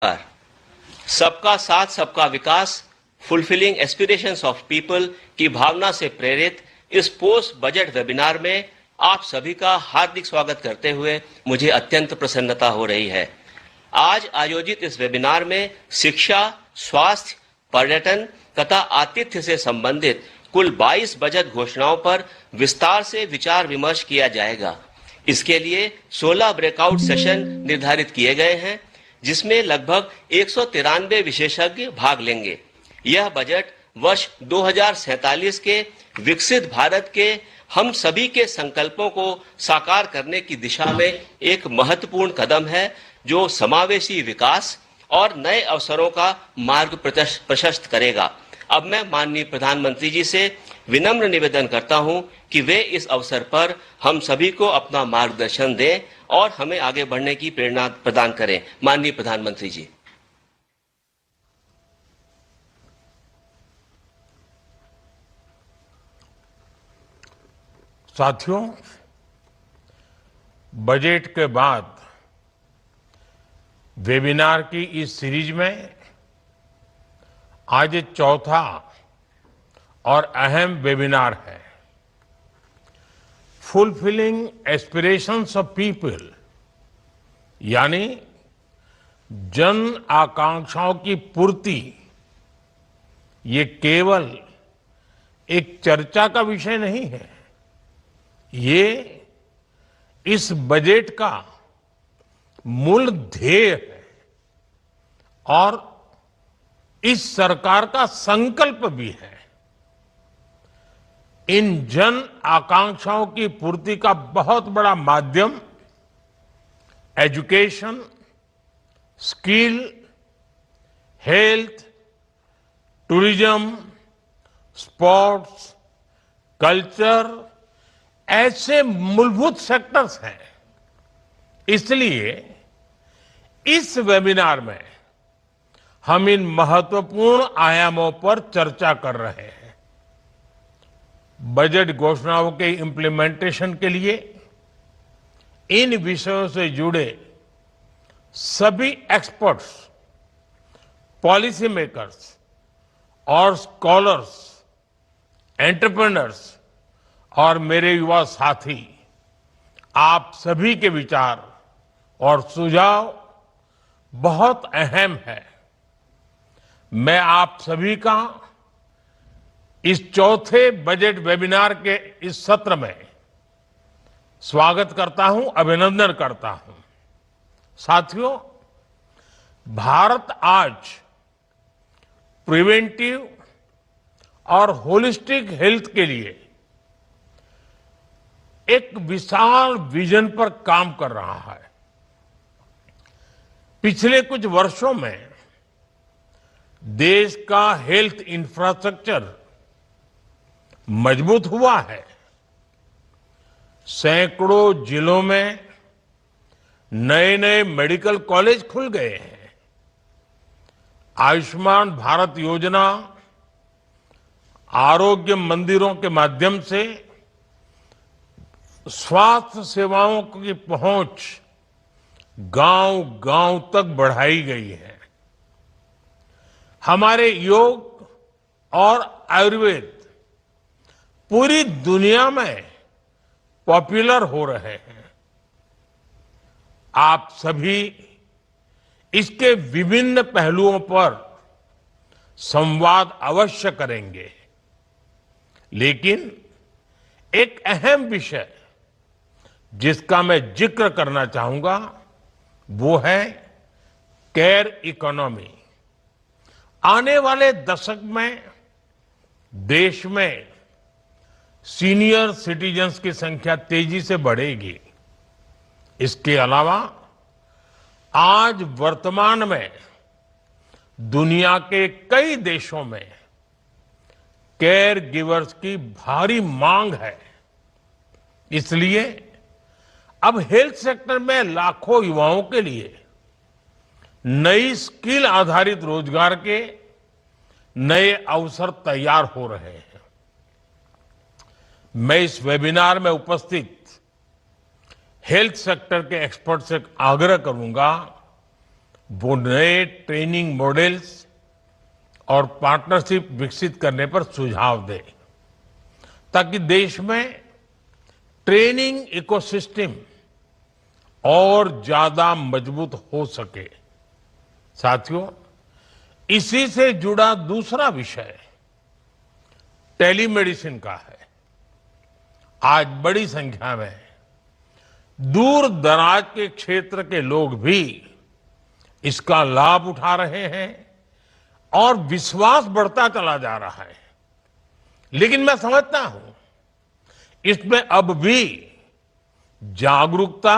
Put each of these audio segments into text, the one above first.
सबका साथ सबका विकास फुलफिलिंग एस्पिरेशंस ऑफ पीपल की भावना से प्रेरित इस पोस्ट बजट वेबिनार में आप सभी का हार्दिक स्वागत करते हुए मुझे अत्यंत प्रसन्नता हो रही है। आज आयोजित इस वेबिनार में शिक्षा, स्वास्थ्य, पर्यटन तथा आतिथ्य से संबंधित कुल 22 बजट घोषणाओं पर विस्तार से विचार विमर्श किया जाएगा। इसके लिए 16 ब्रेकआउट सेशन निर्धारित किए गए हैं, जिसमें लगभग 193 विशेषज्ञ भाग लेंगे। यह बजट वर्ष 2047 के विकसित भारत के हम सभी के संकल्पों को साकार करने की दिशा में एक महत्वपूर्ण कदम है, जो समावेशी विकास और नए अवसरों का मार्ग प्रशस्त करेगा। अब मैं माननीय प्रधानमंत्री जी से विनम्र निवेदन करता हूं कि वे इस अवसर पर हम सभी को अपना मार्गदर्शन दें और हमें आगे बढ़ने की प्रेरणा प्रदान करें। माननीय प्रधानमंत्री जी। साथियों, बजट के बाद वेबिनार की इस सीरीज में आज चौथा और अहम वेबिनार है। फुलफिलिंग एस्पिरेशंस ऑफ पीपल, यानी जन आकांक्षाओं की पूर्ति। ये केवल एक चर्चा का विषय नहीं है, ये इस बजट का मूल ध्येय है और इस सरकार का संकल्प भी है। इन जन आकांक्षाओं की पूर्ति का बहुत बड़ा माध्यम education, skill, health, tourism, sports, culture ऐसे मूलभूत सेक्टर्स हैं। इसलिए इस वेबिनार में हम इन महत्वपूर्ण आयामों पर चर्चा कर रहे हैं। बजट घोषणाओं के इंप्लीमेंटेशन के लिए इन विषयों से जुड़े सभी एक्सपर्ट्स, पॉलिसी मेकर्स और स्कॉलर्स, एंटरप्रेन्योर्स और मेरे युवा साथी, आप सभी के विचार और सुझाव बहुत अहम है। मैं आप सभी का इस चौथे बजट वेबिनार के इस सत्र में स्वागत करता हूं, अभिनंदन करता हूं। साथियों, भारत आज प्रिवेंटिव और होलिस्टिक हेल्थ के लिए एक विशाल विजन पर काम कर रहा है। पिछले कुछ वर्षों में देश का हेल्थ इंफ्रास्ट्रक्चर मजबूत हुआ है। सैकड़ों जिलों में नए नए मेडिकल कॉलेज खुल गए हैं। आयुष्मान भारत योजना, आरोग्य मंदिरों के माध्यम से स्वास्थ्य सेवाओं की पहुंच गांव-गांव तक बढ़ाई गई है। हमारे योग और आयुर्वेद पूरी दुनिया में पॉपुलर हो रहे हैं। आप सभी इसके विभिन्न पहलुओं पर संवाद अवश्य करेंगे, लेकिन एक अहम विषय जिसका मैं जिक्र करना चाहूंगा वो है केयर इकोनॉमी। आने वाले दशक में देश में सीनियर सिटीजन्स की संख्या तेजी से बढ़ेगी। इसके अलावा आज वर्तमान में दुनिया के कई देशों में केयर गिवर्स की भारी मांग है। इसलिए अब हेल्थ सेक्टर में लाखों युवाओं के लिए नई स्किल आधारित रोजगार के नए अवसर तैयार हो रहे हैं। मैं इस वेबिनार में उपस्थित हेल्थ सेक्टर के एक्सपर्ट से आग्रह करूंगा, वो नए ट्रेनिंग मॉडल्स और पार्टनरशिप विकसित करने पर सुझाव दे, ताकि देश में ट्रेनिंग इकोसिस्टम और ज्यादा मजबूत हो सके। साथियों, इसी से जुड़ा दूसरा विषय टेलीमेडिसिन का है। आज बड़ी संख्या में दूर दराज के क्षेत्र के लोग भी इसका लाभ उठा रहे हैं और विश्वास बढ़ता चला जा रहा है। लेकिन मैं समझता हूं, इसमें अब भी जागरूकता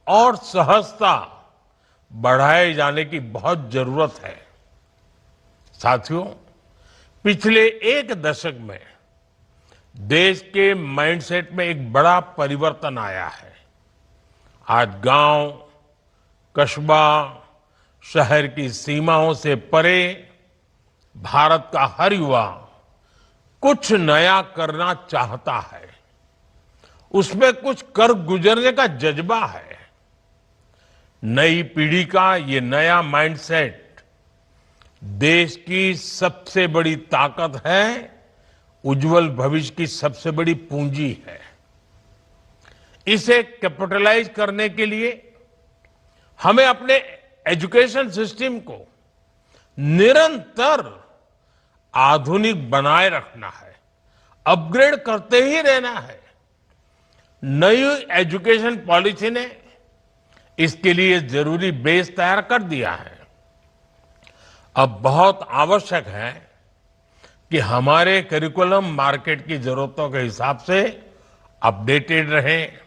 और सहजता बढ़ाए जाने की बहुत जरूरत है। साथियों, पिछले एक दशक में देश के माइंडसेट में एक बड़ा परिवर्तन आया है। आज गांव, कस्बा, शहर की सीमाओं से परे भारत का हर युवा कुछ नया करना चाहता है। उसमें कुछ कर गुजरने का जज्बा है। नई पीढ़ी का ये नया माइंडसेट देश की सबसे बड़ी ताकत है, उज्जवल भविष्य की सबसे बड़ी पूंजी है। इसे कैपिटलाइज करने के लिए हमें अपने एजुकेशन सिस्टम को निरंतर आधुनिक बनाए रखना है, अपग्रेड करते ही रहना है। नई एजुकेशन पॉलिसी ने इसके लिए जरूरी बेस तैयार कर दिया है। अब बहुत आवश्यक है कि हमारे करिकुलम मार्केट की जरूरतों के हिसाब से अपडेटेड रहें।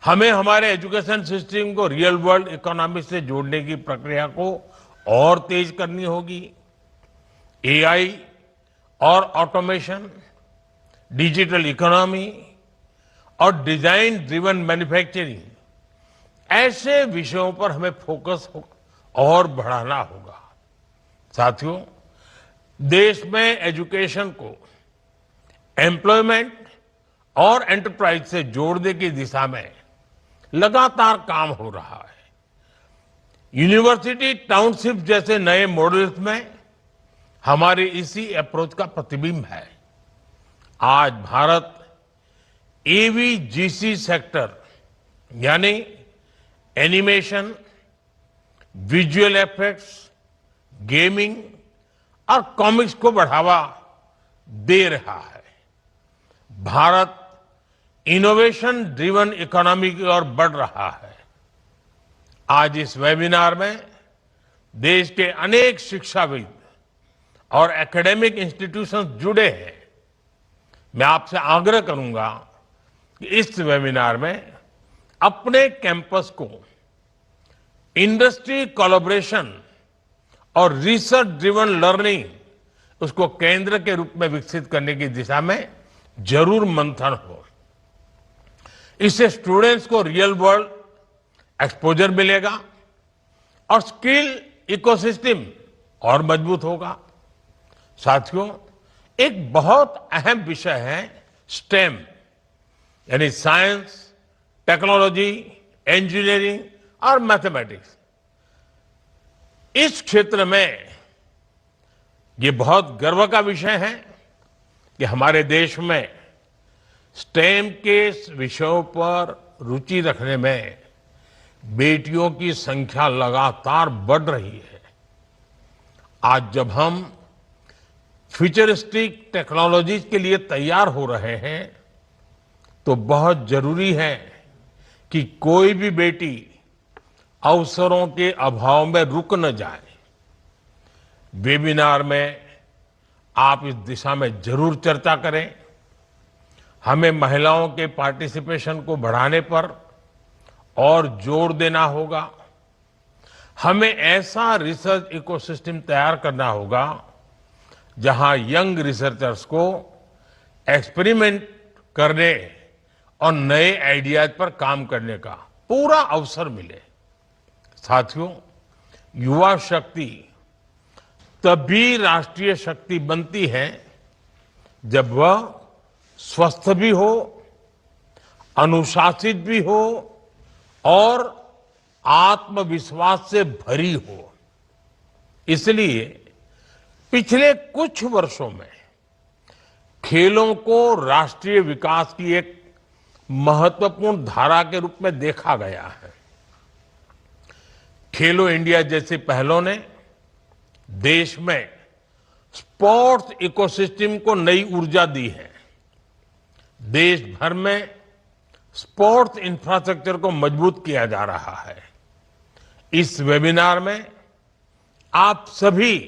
हमें हमारे एजुकेशन सिस्टम को रियल वर्ल्ड इकोनॉमी से जोड़ने की प्रक्रिया को और तेज करनी होगी। एआई और ऑटोमेशन, डिजिटल इकोनॉमी और डिजाइन ड्रिवन मैन्युफैक्चरिंग, ऐसे विषयों पर हमें फोकस और बढ़ाना होगा। साथियों, देश में एजुकेशन को एम्प्लॉयमेंट और एंटरप्राइज से जोड़ने की दिशा में लगातार काम हो रहा है। यूनिवर्सिटी टाउनशिप जैसे नए मॉडल्स में हमारी इसी अप्रोच का प्रतिबिंब है। आज भारत एवीजीसी सेक्टर यानी एनिमेशन, विजुअल इफेक्ट्स, गेमिंग और कॉमिक्स को बढ़ावा दे रहा है। भारत इनोवेशन ड्रिवन इकोनॉमी की ओर बढ़ रहा है। आज इस वेबिनार में देश के अनेक शिक्षाविद और एकेडमिक इंस्टीट्यूशंस जुड़े हैं। मैं आपसे आग्रह करूंगा कि इस वेबिनार में अपने कैंपस को इंडस्ट्री कोलैबोरेशन और रिसर्च ड्रिवन लर्निंग, उसको केंद्र के रूप में विकसित करने की दिशा में जरूर मंथन हो। इससे स्टूडेंट्स को रियल वर्ल्ड एक्सपोजर मिलेगा और स्किल इकोसिस्टम और मजबूत होगा। साथियों, एक बहुत अहम विषय है स्टेम, यानी साइंस, टेक्नोलॉजी, इंजीनियरिंग और मैथमेटिक्स। इस क्षेत्र में ये बहुत गर्व का विषय है कि हमारे देश में स्टेम के विषयों पर रुचि रखने में बेटियों की संख्या लगातार बढ़ रही है। आज जब हम फ्यूचरिस्टिक टेक्नोलॉजीज के लिए तैयार हो रहे हैं, तो बहुत जरूरी है कि कोई भी बेटी अवसरों के अभाव में रुक न जाए। वेबिनार में आप इस दिशा में जरूर चर्चा करें। हमें महिलाओं के पार्टिसिपेशन को बढ़ाने पर और जोर देना होगा। हमें ऐसा रिसर्च इकोसिस्टम तैयार करना होगा जहां यंग रिसर्चर्स को एक्सपेरिमेंट करने और नए आइडियाज पर काम करने का पूरा अवसर मिले। साथियों, युवा शक्ति तभी राष्ट्रीय शक्ति बनती है जब वह स्वस्थ भी हो, अनुशासित भी हो और आत्मविश्वास से भरी हो। इसलिए पिछले कुछ वर्षों में खेलों को राष्ट्रीय विकास की एक महत्वपूर्ण धारा के रूप में देखा गया है। खेलो इंडिया जैसी पहलों ने देश में स्पोर्ट्स इकोसिस्टम को नई ऊर्जा दी है। देश भर में स्पोर्ट्स इंफ्रास्ट्रक्चर को मजबूत किया जा रहा है। इस वेबिनार में आप सभी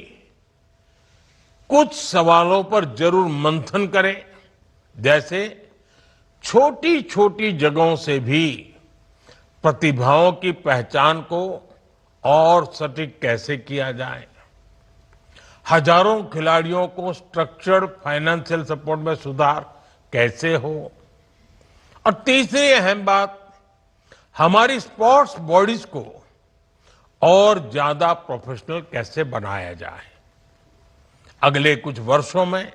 कुछ सवालों पर जरूर मंथन करें, जैसे छोटी छोटी जगहों से भी प्रतिभाओं की पहचान को और सटीक कैसे किया जाए, हजारों खिलाड़ियों को स्ट्रक्चर्ड फाइनेंशियल सपोर्ट में सुधार कैसे हो, और तीसरी अहम बात, हमारी स्पोर्ट्स बॉडीज को और ज्यादा प्रोफेशनल कैसे बनाया जाए। अगले कुछ वर्षों में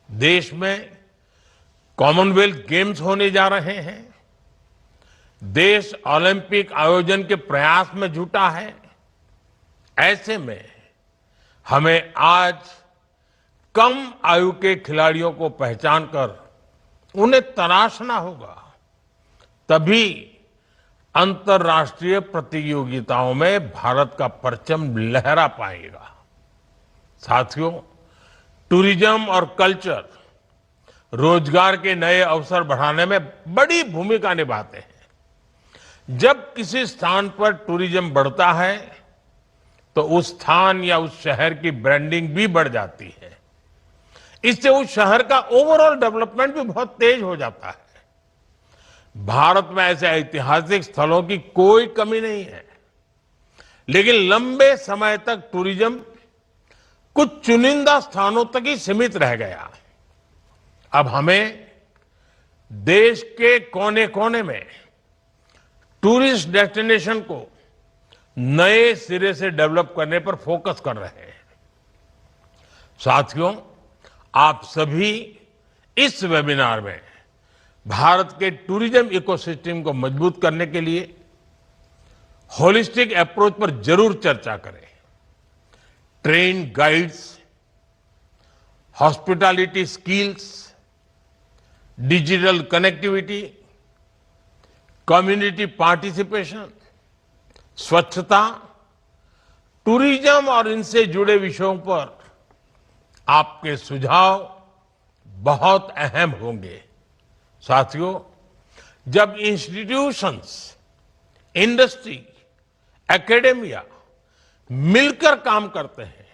देश में कॉमनवेल्थ गेम्स होने जा रहे हैं। देश ओलंपिक आयोजन के प्रयास में जुटा है। ऐसे में हमें आज कम आयु के खिलाड़ियों को पहचान कर उन्हें तराशना होगा, तभी अंतर्राष्ट्रीय प्रतियोगिताओं में भारत का परचम लहरा पाएगा। साथियों, टूरिज्म और कल्चर रोजगार के नए अवसर बढ़ाने में बड़ी भूमिका निभाते हैं। जब किसी स्थान पर टूरिज्म बढ़ता है तो उस स्थान या उस शहर की ब्रांडिंग भी बढ़ जाती है। इससे उस शहर का ओवरऑल डेवलपमेंट भी बहुत तेज हो जाता है। भारत में ऐसे ऐतिहासिक स्थलों की कोई कमी नहीं है, लेकिन लंबे समय तक टूरिज्म कुछ चुनिंदा स्थानों तक ही सीमित रह गया। अब हमें देश के कोने कोने में टूरिस्ट डेस्टिनेशन को नए सिरे से डेवलप करने पर फोकस कर रहे हैं। साथियों, आप सभी इस वेबिनार में भारत के टूरिज्म इकोसिस्टम को मजबूत करने के लिए होलिस्टिक अप्रोच पर जरूर चर्चा करें। Train guides, hospitality skills, digital connectivity, community participation, स्वच्छता, टूरिज्म और इनसे जुड़े विषयों पर आपके सुझाव बहुत अहम होंगे। साथियों, जब इंस्टीट्यूशंस, इंडस्ट्री, एकेडेमिया मिलकर काम करते हैं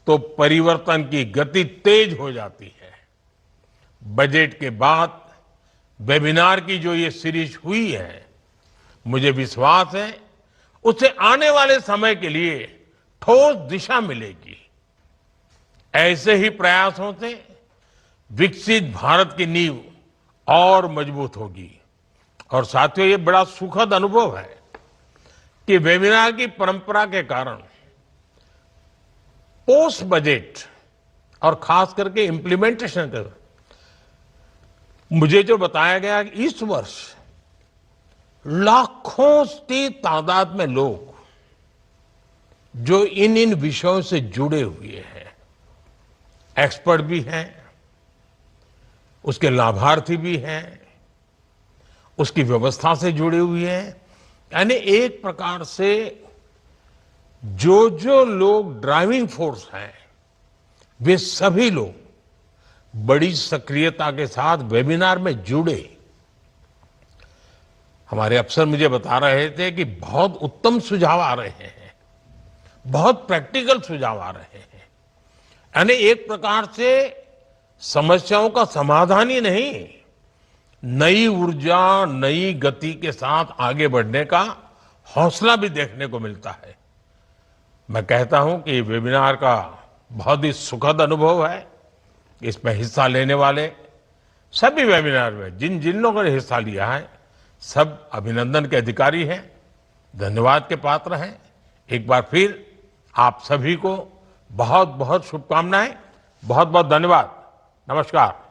तो परिवर्तन की गति तेज हो जाती है। बजट के बाद वेबिनार की जो ये सीरीज हुई है, मुझे विश्वास है उससे आने वाले समय के लिए ठोस दिशा मिलेगी। ऐसे ही प्रयासों से विकसित भारत की नींव और मजबूत होगी। और साथियों, ये बड़ा सुखद अनुभव है कि वेबिनार की परंपरा के कारण पोस्ट बजट और खास करके इंप्लीमेंटेशन का मुझे जो बताया गया कि इस वर्ष लाखों की तादाद में लोग जो इन विषयों से जुड़े हुए हैं, एक्सपर्ट भी हैं, उसके लाभार्थी भी हैं, उसकी व्यवस्था से जुड़े हुए हैं, यानी एक प्रकार से जो लोग ड्राइविंग फोर्स हैं, वे सभी लोग बड़ी सक्रियता के साथ वेबिनार में जुड़े। हमारे अफसर मुझे बता रहे थे कि बहुत उत्तम सुझाव आ रहे हैं, बहुत प्रैक्टिकल सुझाव आ रहे हैं। यानी एक प्रकार से समस्याओं का समाधान ही नहीं, नई ऊर्जा, नई गति के साथ आगे बढ़ने का हौसला भी देखने को मिलता है। मैं कहता हूं कि वेबिनार का बहुत ही सुखद अनुभव है। इसमें हिस्सा लेने वाले सभी वेबिनार में जिन लोगों ने हिस्सा लिया है, सब अभिनंदन के अधिकारी हैं, धन्यवाद के पात्र हैं। एक बार फिर आप सभी को बहुत बहुत शुभकामनाएं, बहुत बहुत धन्यवाद। नमस्कार।